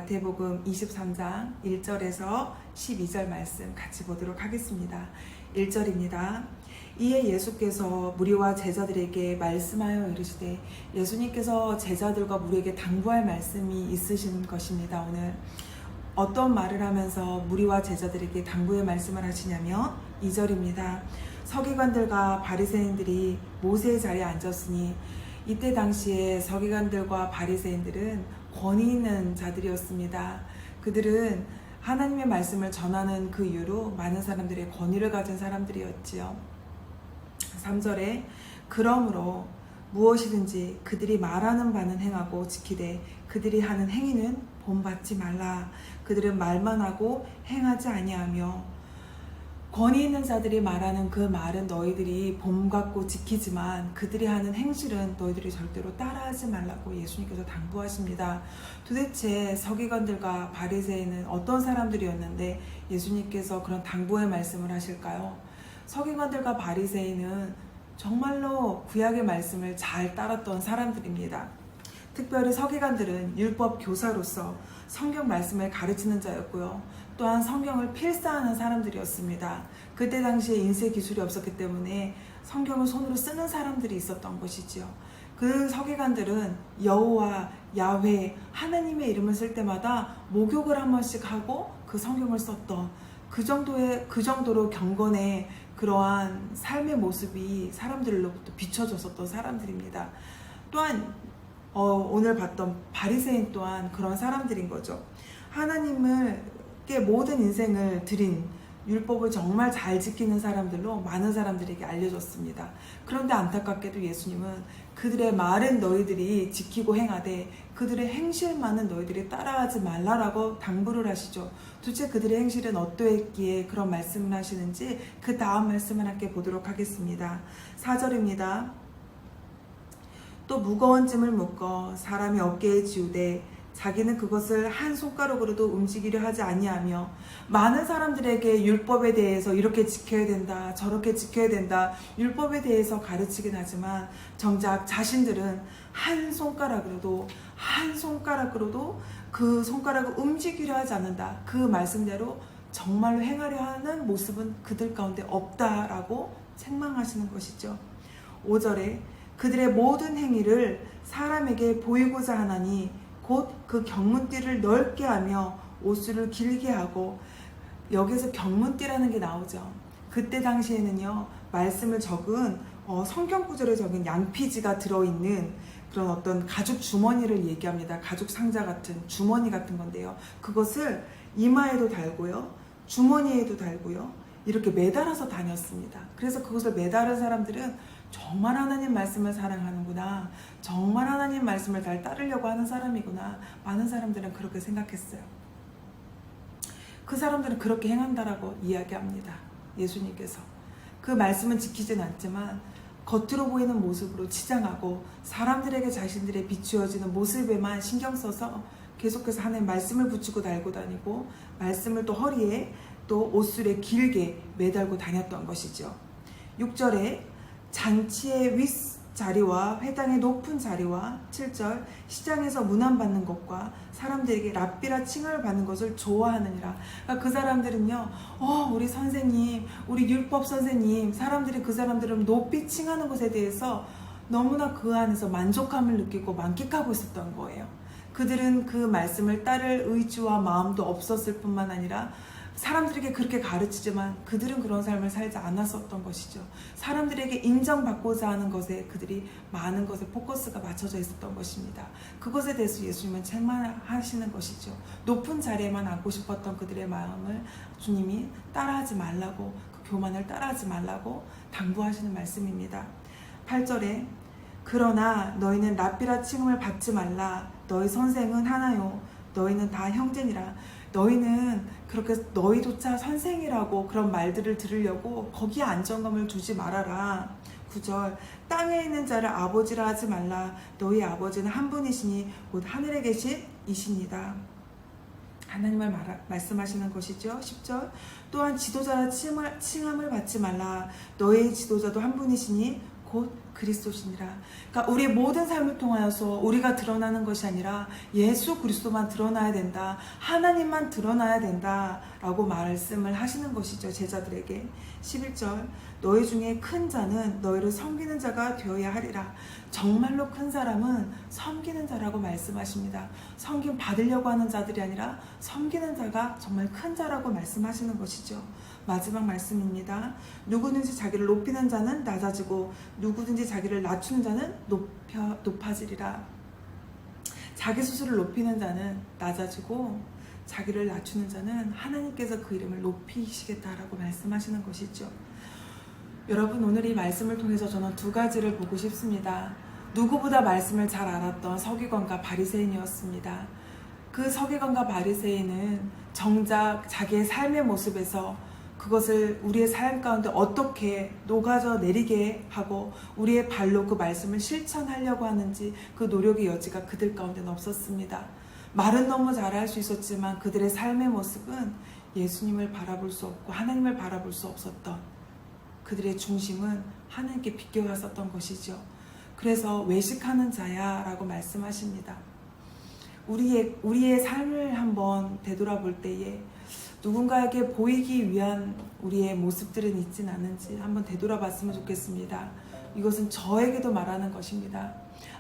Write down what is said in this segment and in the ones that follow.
마태복음 23장 1절에서 12절 말씀 같이 보도록 하겠습니다. 1절입니다. 이에 예수께서 무리와 제자들에게 말씀하여 이르시되, 예수님께서 제자들과 무리에게 당부할 말씀이 있으신 것입니다. 오늘 어떤 말을 하면서 무리와 제자들에게 당부의 말씀을 하시냐면 2절입니다. 서기관들과 바리새인들이 모세의 자리에 앉았으니, 이때 당시에 서기관들과 바리새인들은 권위 있는 자들이었습니다. 그들은 하나님의 말씀을 전하는 그 이유로 많은 사람들의 권위를 가진 사람들이었지요. 3절에 그러므로 무엇이든지 그들이 말하는 바는 행하고 지키되 그들이 하는 행위는 본받지 말라. 그들은 말만 하고 행하지 아니하며, 권위 있는 자들이 말하는 그 말은 너희들이 본받고 지키지만 그들이 하는 행실은 너희들이 절대로 따라하지 말라고 예수님께서 당부하십니다. 도대체 서기관들과 바리새인은 어떤 사람들이었는데 예수님께서 그런 당부의 말씀을 하실까요? 서기관들과 바리새인은 정말로 구약의 말씀을 잘 따랐던 사람들입니다. 특별히 서기관들은 율법 교사로서 성경 말씀을 가르치는 자였고요. 또한 성경을 필사하는 사람들이었습니다. 그때 당시에 인쇄 기술이 없었기 때문에 성경을 손으로 쓰는 사람들이 있었던 것이지요. 그 서기관들은 여호와, 야훼, 하나님의 이름을 쓸 때마다 목욕을 한 번씩 하고 그 성경을 썼던 그 정도로 경건의 그러한 삶의 모습이 사람들로부터 비춰졌었던 사람들입니다. 또한 오늘 봤던 바리새인 또한 그런 사람들인 거죠. 하나님께 모든 인생을 드린 율법을 정말 잘 지키는 사람들로 많은 사람들에게 알려졌습니다. 그런데 안타깝게도 예수님은 그들의 말은 너희들이 지키고 행하되 그들의 행실만은 너희들이 따라하지 말라라고 당부를 하시죠. 도대체 그들의 행실은 어떠했기에 그런 말씀을 하시는지 그 다음 말씀을 함께 보도록 하겠습니다. 4절입니다. 또 무거운 짐을 묶어 사람이 어깨에 지우되 자기는 그것을 한 손가락으로도 움직이려 하지 아니하며, 많은 사람들에게 율법에 대해서 이렇게 지켜야 된다, 저렇게 지켜야 된다, 율법에 대해서 가르치긴 하지만 정작 자신들은 한 손가락으로도 그 손가락을 움직이려 하지 않는다. 그 말씀대로 정말로 행하려 하는 모습은 그들 가운데 없다라고 책망하시는 것이죠. 5절에 그들의 모든 행위를 사람에게 보이고자 하나니 곧 그 경문띠를 넓게 하며 옷수를 길게 하고, 여기서 경문띠라는 게 나오죠. 그때 당시에는요, 말씀을 적은 성경 구절에 적은 양피지가 들어있는 그런 어떤 가죽 주머니를 얘기합니다. 가죽 상자 같은 주머니 같은 건데요. 그것을 이마에도 달고요, 주머니에도 달고요, 이렇게 매달아서 다녔습니다. 그래서 그것을 매달은 사람들은 정말 하나님 말씀을 사랑하는구나, 정말 하나님 말씀을 잘 따르려고 하는 사람이구나, 많은 사람들은 그렇게 생각했어요. 그 사람들은 그렇게 행한다라고 이야기합니다. 예수님께서 그 말씀은 지키진 않지만 겉으로 보이는 모습으로 치장하고 사람들에게 자신들의 비추어지는 모습에만 신경 써서 계속해서 하나님 말씀을 붙이고 달고 다니고, 말씀을 또 허리에 또 옷술에 길게 매달고 다녔던 것이죠. 6절에 잔치의 윗자리와 회당의 높은 자리와 7절 시장에서 문안받는 것과 사람들에게 랍비라 칭함을 받는 것을 좋아하느니라. 그러니까 그 사람들은요, 우리 선생님, 우리 율법 선생님, 사람들이 그 사람들을 높이 칭하는 것에 대해서 너무나 그 안에서 만족감을 느끼고 만끽하고 있었던 거예요. 그들은 그 말씀을 따를 의지와 마음도 없었을 뿐만 아니라 사람들에게 그렇게 가르치지만 그들은 그런 삶을 살지 않았었던 것이죠. 사람들에게 인정받고자 하는 것에 그들이 많은 것에 포커스가 맞춰져 있었던 것입니다. 그것에 대해서 예수님은 책망하시는 것이죠. 높은 자리에만 앉고 싶었던 그들의 마음을 주님이 따라하지 말라고, 그 교만을 따라하지 말라고 당부하시는 말씀입니다. 8절에 그러나 너희는 랍비라 칭함을 받지 말라. 너희 선생은 하나요. 너희는 다 형제니라. 너희는 그렇게 너희조차 선생이라고 그런 말들을 들으려고 거기에 안정감을 두지 말아라. 9절 땅에 있는 자를 아버지라 하지 말라. 너희 아버지는 한 분이시니 곧 하늘에 계신 이시니다. 하나님을 말씀하시는 것이죠. 10절 또한 지도자라 칭함을 받지 말라. 너희 지도자도 한 분이시니 곧 그리스도시니라. 그러니까 우리의 모든 삶을 통하여서 우리가 드러나는 것이 아니라 예수 그리스도만 드러나야 된다. 하나님만 드러나야 된다라고 말씀을 하시는 것이죠. 제자들에게. 11절 너희 중에 큰 자는 너희를 섬기는 자가 되어야 하리라. 정말로 큰 사람은 섬기는 자라고 말씀하십니다. 섬김 받으려고 하는 자들이 아니라 섬기는 자가 정말 큰 자라고 말씀하시는 것이죠. 마지막 말씀입니다. 누구든지 자기를 높이는 자는 낮아지고 누구든지 자기를 낮추는 자는 높아지리라. 자기 스스로를 높이는 자는 낮아지고 자기를 낮추는 자는 하나님께서 그 이름을 높이시겠다라고 말씀하시는 것이죠. 여러분, 오늘 이 말씀을 통해서 저는 두 가지를 보고 싶습니다. 누구보다 말씀을 잘 알았던 서기관과 바리새인이었습니다. 그 서기관과 바리새인은 정작 자기의 삶의 모습에서 그것을 우리의 삶 가운데 어떻게 녹아져 내리게 하고 우리의 발로 그 말씀을 실천하려고 하는지 그 노력의 여지가 그들 가운데는 없었습니다. 말은 너무 잘할 수 있었지만 그들의 삶의 모습은 예수님을 바라볼 수 없고 하나님을 바라볼 수 없었던, 그들의 중심은 하나님께 비껴갔었던 것이죠. 그래서 외식하는 자야 라고 말씀하십니다. 우리의 삶을 한번 되돌아볼 때에 누군가에게 보이기 위한 우리의 모습들은 있진 않은지 한번 되돌아봤으면 좋겠습니다. 이것은 저에게도 말하는 것입니다.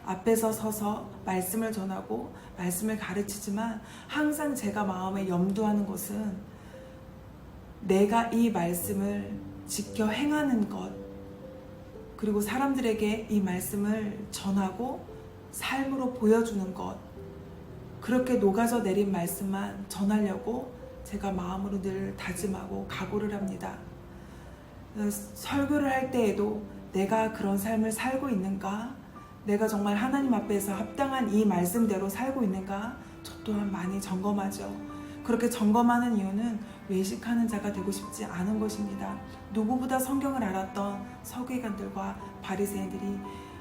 앞에서 서서 말씀을 전하고 말씀을 가르치지만 항상 제가 마음에 염두하는 것은 내가 이 말씀을 지켜 행하는 것, 그리고 사람들에게 이 말씀을 전하고 삶으로 보여주는 것, 그렇게 녹아져 내린 말씀만 전하려고 제가 마음으로 늘 다짐하고 각오를 합니다. 설교를 할 때에도 내가 그런 삶을 살고 있는가, 내가 정말 하나님 앞에서 합당한 이 말씀대로 살고 있는가, 저 또한 많이 점검하죠. 그렇게 점검하는 이유는 외식하는 자가 되고 싶지 않은 것입니다. 누구보다 성경을 알았던 서기관들과 바리새인들이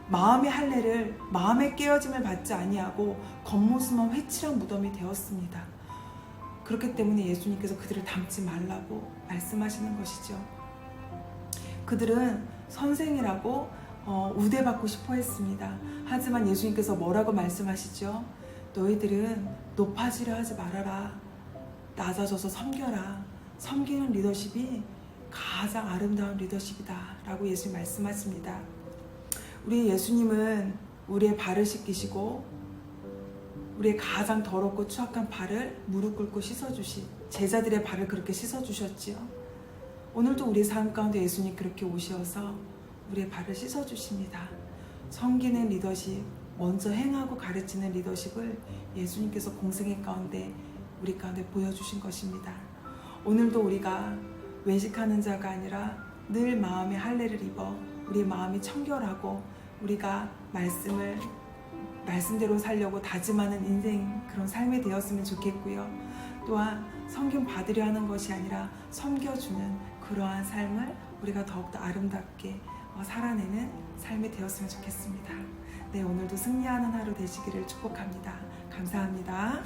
마음의 할례를, 마음의 깨어짐을 받지 아니하고 겉모습만 회칠한 무덤이 되었습니다. 그렇기 때문에 예수님께서 그들을 닮지 말라고 말씀하시는 것이죠. 그들은 선생이라고 우대받고 싶어 했습니다. 하지만 예수님께서 뭐라고 말씀하시죠? 너희들은 높아지려 하지 말아라. 낮아져서 섬겨라. 섬기는 리더십이 가장 아름다운 리더십이다 라고 예수님 말씀하십니다. 우리 예수님은 우리의 발을 씻기시고 우리의 가장 더럽고 추악한 발을 무릎 꿇고 씻어주신, 제자들의 발을 그렇게 씻어주셨지요. 오늘도 우리 삶 가운데 예수님 그렇게 오셔서 우리의 발을 씻어주십니다. 섬기는 리더십, 먼저 행하고 가르치는 리더십을 예수님께서 공생애 가운데 우리 가운데 보여주신 것입니다. 오늘도 우리가 외식하는 자가 아니라 늘 마음의 할례를 입어 우리 마음이 청결하고 우리가 말씀대로 살려고 다짐하는 인생, 그런 삶이 되었으면 좋겠고요. 또한 섬김 받으려 하는 것이 아니라 섬겨주는 그러한 삶을 우리가 더욱더 아름답게 살아내는 삶이 되었으면 좋겠습니다. 네, 오늘도 승리하는 하루 되시기를 축복합니다. 감사합니다.